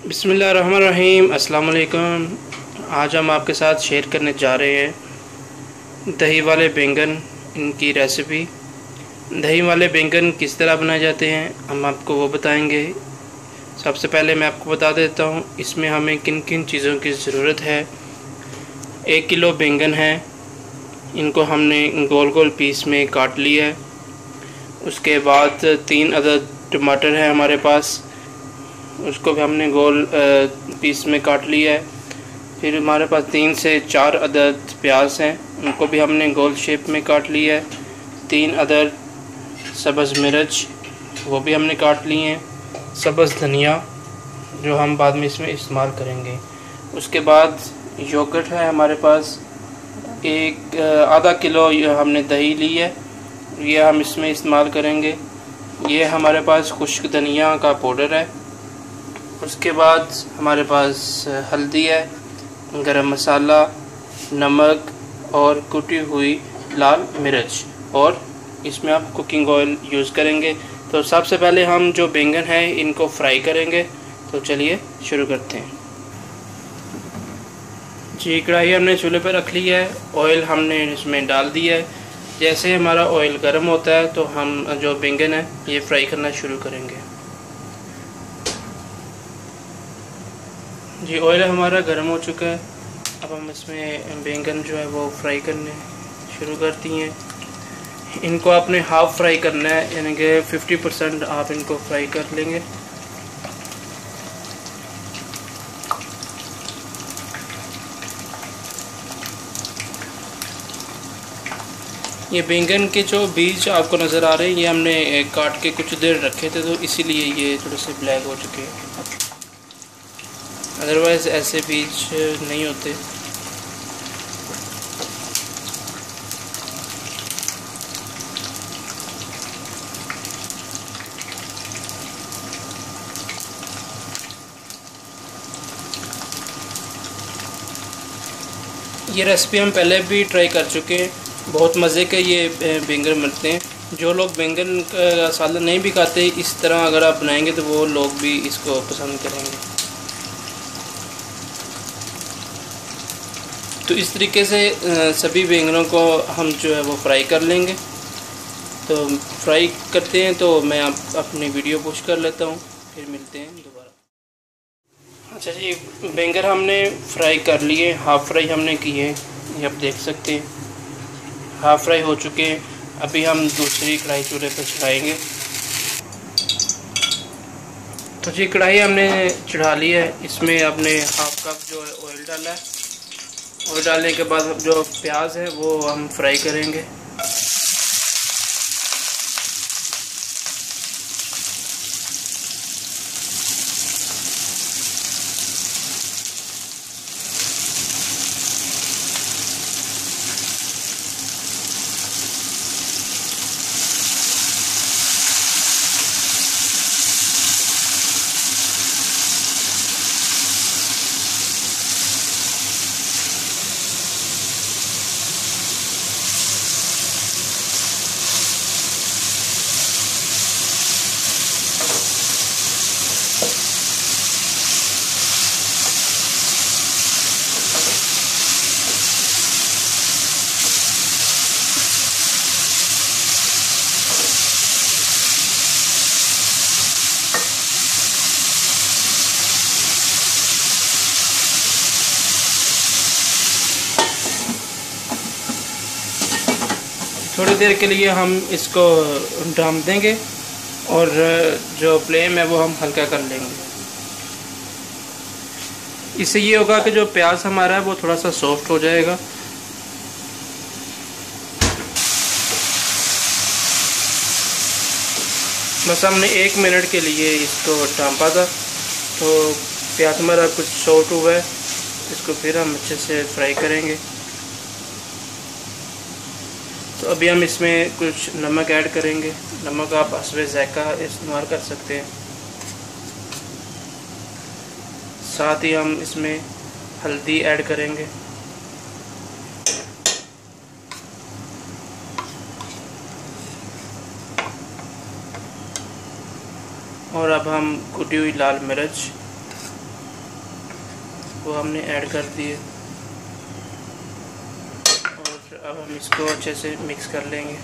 बिस्मिल्लाहिर्रहमानिर्रहीम। अस्सलाम वालेकुम। आज हम आपके साथ शेयर करने जा रहे हैं दही वाले बैंगन, इनकी रेसिपी। दही वाले बैंगन किस तरह बनाए जाते हैं हम आपको वो बताएंगे। सबसे पहले मैं आपको बता देता हूँ इसमें हमें किन किन चीज़ों की ज़रूरत है। 1 किलो बैंगन है, इनको हमने गोल गोल पीस में काट लिया है। उसके बाद 3 अदद टमाटर है हमारे पास, उसको भी हमने गोल पीस में काट लिया है। फिर हमारे पास 3 से 4 अदद प्याज हैं, उनको भी हमने गोल शेप में काट लिया है। 3 अदद सब्ज़ मिर्च, वो भी हमने काट लिए हैं। सब्ज़ धनिया, जो हम बाद में इसमें इस्तेमाल करेंगे। उसके बाद योगर्ट है हमारे पास, एक आधा किलो हमने दही ली है, ये हम इसमें इस्तेमाल करेंगे। ये हमारे पास खुश्क धनिया का पाउडर है। उसके बाद हमारे पास हल्दी है, गरम मसाला, नमक और कुटी हुई लाल मिर्च, और इसमें आप कुकिंग ऑयल यूज़ करेंगे। तो सबसे पहले हम जो बैंगन है इनको फ्राई करेंगे। तो चलिए शुरू करते हैं। जी, कढ़ाई हमने चूल्हे पर रख ली है, ऑयल हमने इसमें डाल दिया है। जैसे हमारा ऑयल गर्म होता है तो हम जो बैंगन है ये फ्राई करना शुरू करेंगे। जी, ऑयल हमारा गर्म हो चुका है। अब हम इसमें बैंगन जो है वो फ्राई करने शुरू करती हैं। इनको आपने हाफ़ फ्राई करना है, यानी कि 50% आप इनको फ्राई कर लेंगे। ये बैंगन के जो बीज आपको नज़र आ रहे हैं, ये हमने काट के कुछ देर रखे थे, तो इसीलिए ये थोड़े से ब्लैक हो चुके हैं। अदरवाइज़ ऐसे बीज नहीं होते। ये रेसिपी हम पहले भी ट्राई कर चुके हैं, बहुत मज़े के ये बैंगन बनते हैं। जो लोग बैंगन का सालन नहीं भी खाते, इस तरह अगर आप बनाएंगे तो वो लोग भी इसको पसंद करेंगे। तो इस तरीके से सभी बैंगनों को हम जो है वो फ्राई कर लेंगे। तो फ्राई करते हैं तो मैं अपनी वीडियो पुश कर लेता हूँ, फिर मिलते हैं दोबारा। अच्छा जी, बैंगन हमने फ्राई कर लिए, हाफ़ फ्राई हमने किए, ये आप देख सकते हैं हाफ़ फ्राई हो चुके हैं। अभी हम दूसरी कढ़ाई चूल्हे पर चढ़ाएँगे। तो जी, कढ़ाई हमने चढ़ा ली है, इसमें आपने हाफ़ कप जो है ऑयल डाला है। ऑयल डालने के बाद जो प्याज है वो हम फ्राई करेंगे। थोड़ी देर के लिए हम इसको ढक देंगे और जो फ्लेम है वो हम हल्का कर लेंगे। इससे ये होगा कि जो प्याज हमारा है वो थोड़ा सा सॉफ्ट हो जाएगा। बस हमने 1 मिनट के लिए इसको ढांपा था, तो प्याज हमारा कुछ सॉफ्ट हुआ है। इसको फिर हम अच्छे से फ्राई करेंगे। तो अभी हम इसमें कुछ नमक ऐड करेंगे। नमक आप हस्बे ज़ायक़ा इस्तेमाल कर सकते हैं। साथ ही हम इसमें हल्दी ऐड करेंगे। और अब हम कुटी हुई लाल मिर्च वो हमने ऐड कर दिए और अब हम इसको अच्छे से मिक्स कर लेंगे।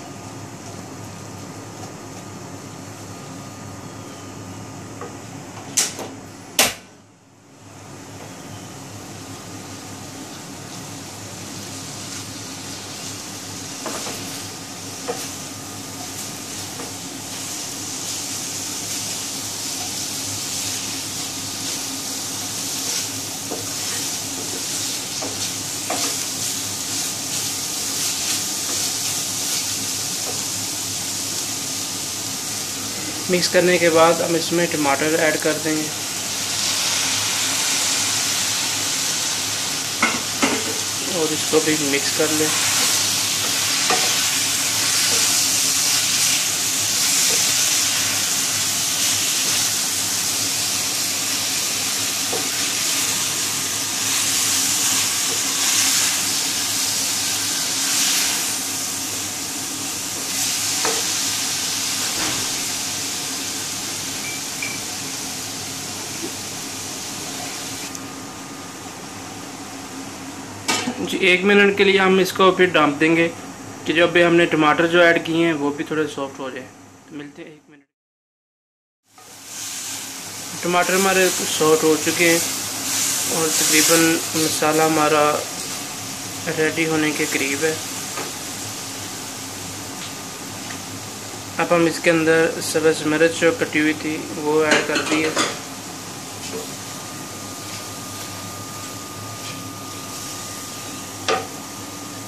मिक्स करने के बाद हम इसमें टमाटर ऐड कर देंगे और इसको भी मिक्स कर लें। जी 1 मिनट के लिए हम इसको फिर ढाँप देंगे कि जो अभी हमने टमाटर जो ऐड किए हैं वो भी थोड़े सॉफ्ट हो जाए। तो मिलते हैं 1 मिनट। टमाटर हमारे सॉफ्ट हो चुके हैं और तकरीबन मसाला हमारा रेडी होने के करीब है। अब हम इसके अंदर सब्ज़ मिर्च जो कटी हुई थी वो ऐड कर दी है।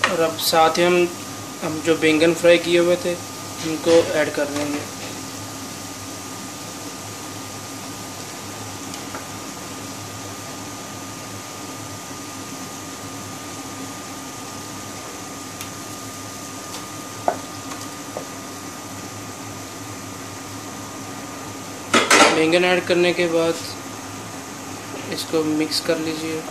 और अब साथ ही हम जो बैंगन फ्राई किए हुए थे उनको ऐड कर देंगे। बैंगन ऐड करने के बाद इसको मिक्स कर लीजिए।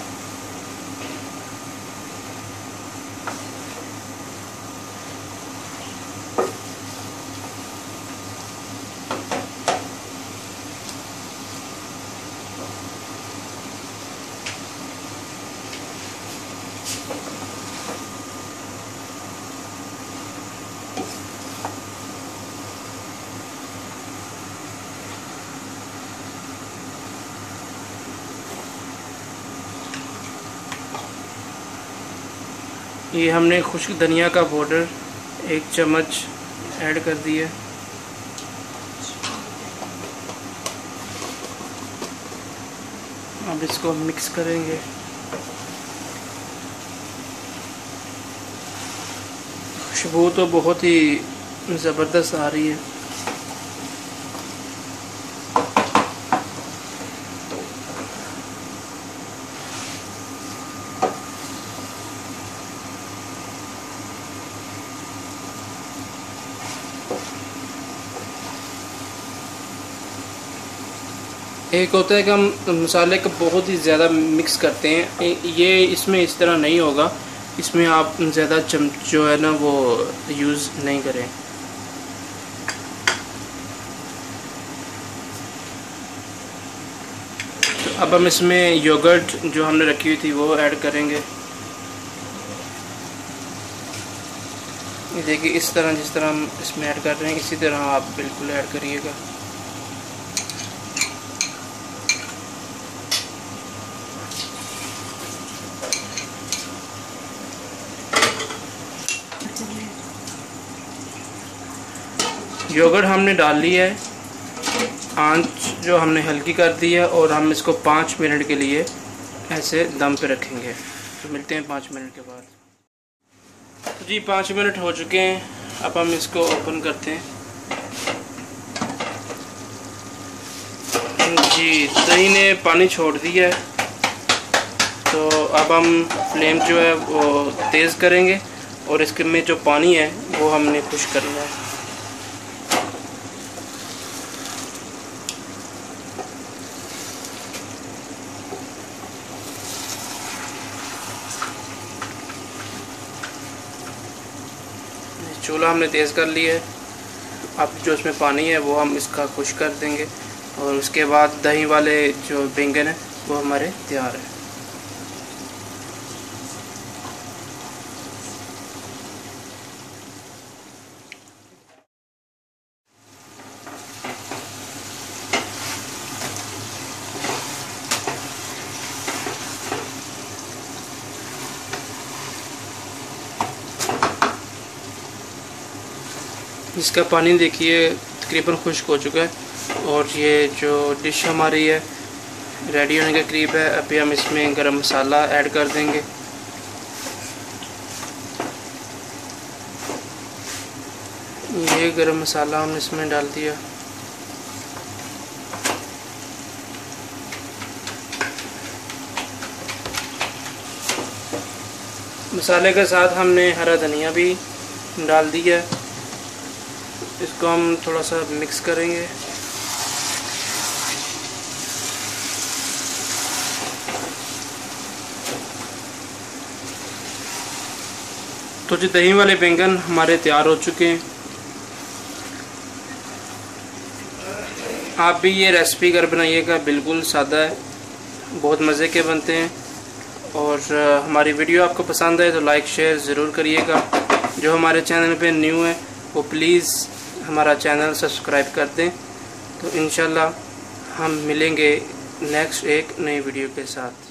ये हमने खुश्क धनिया का पाउडर 1 चम्मच ऐड कर दिया। अब इसको मिक्स करेंगे। खुशबू तो बहुत ही ज़बरदस्त आ रही है। एक होता है कि हम मसाले को बहुत ही ज़्यादा मिक्स करते हैं, ये इसमें इस तरह नहीं होगा। इसमें आप ज़्यादा चम्मच जो है ना वो यूज़ नहीं करें। तो अब हम इसमें योगर्ट जो हमने रखी हुई थी वो ऐड करेंगे। ये देखिए इस तरह, जिस तरह हम इसमें ऐड कर रहे हैं इसी तरह आप बिल्कुल ऐड करिएगा। योगर्ट हमने डाल लिया है, आंच जो हमने हल्की कर दी है और हम इसको 5 मिनट के लिए ऐसे दम पे रखेंगे। तो मिलते हैं 5 मिनट के बाद। तो जी 5 मिनट हो चुके हैं, अब हम इसको ओपन करते हैं। जी दही ने पानी छोड़ दिया है, तो अब हम फ्लेम जो है वो तेज़ करेंगे और इसके में जो पानी है वो हमने खुश करना है। चूल्हा हमने तेज़ कर लिया है। अब जो इसमें पानी है वो हम इसका खुश कर देंगे और उसके बाद दही वाले जो बैंगन है वो हमारे तैयार है। इसका पानी देखिए तकरीबन खुश्क हो चुका है और ये जो डिश हमारी है रेडी होने के करीब है। अभी हम इसमें गरम मसाला ऐड कर देंगे। ये गरम मसाला हमने इसमें डाल दिया। मसाले के साथ हमने हरा धनिया भी डाल दिया। इसको हम थोड़ा सा मिक्स करेंगे। तो जो दही वाले बैंगन हमारे तैयार हो चुके हैं। आप भी ये रेसिपी घर बनाइएगा, बिल्कुल सादा है, बहुत मज़े के बनते हैं। और हमारी वीडियो आपको पसंद आए तो लाइक शेयर ज़रूर करिएगा। जो हमारे चैनल पे न्यू है वो प्लीज़ हमारा चैनल सब्सक्राइब कर दें। तो इंशाल्लाह हम मिलेंगे नेक्स्ट एक नई वीडियो के साथ।